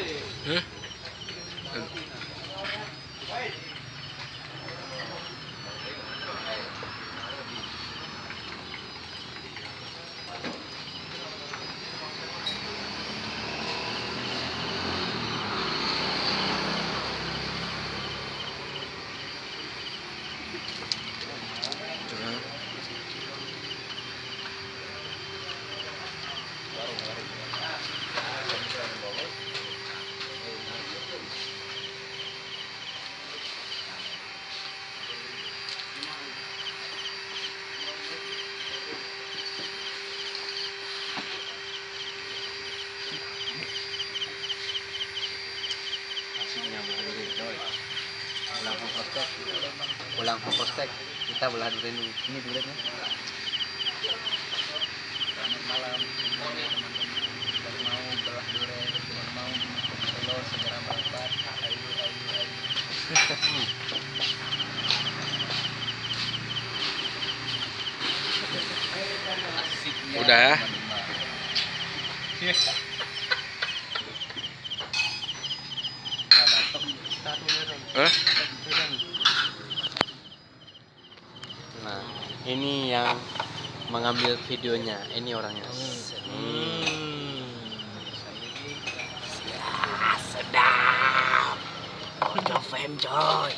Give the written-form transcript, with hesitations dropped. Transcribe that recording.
Hah? Pulang ke postek kita belah dulu ini duitnya. Selamat malam teman-teman, baru mau belah durian, baru mau telur segera merapat. Ayo. Asiknya Udah. Hah? Nah, ini yang mengambil videonya, ini orangnya. Sedap. Udah fame coy.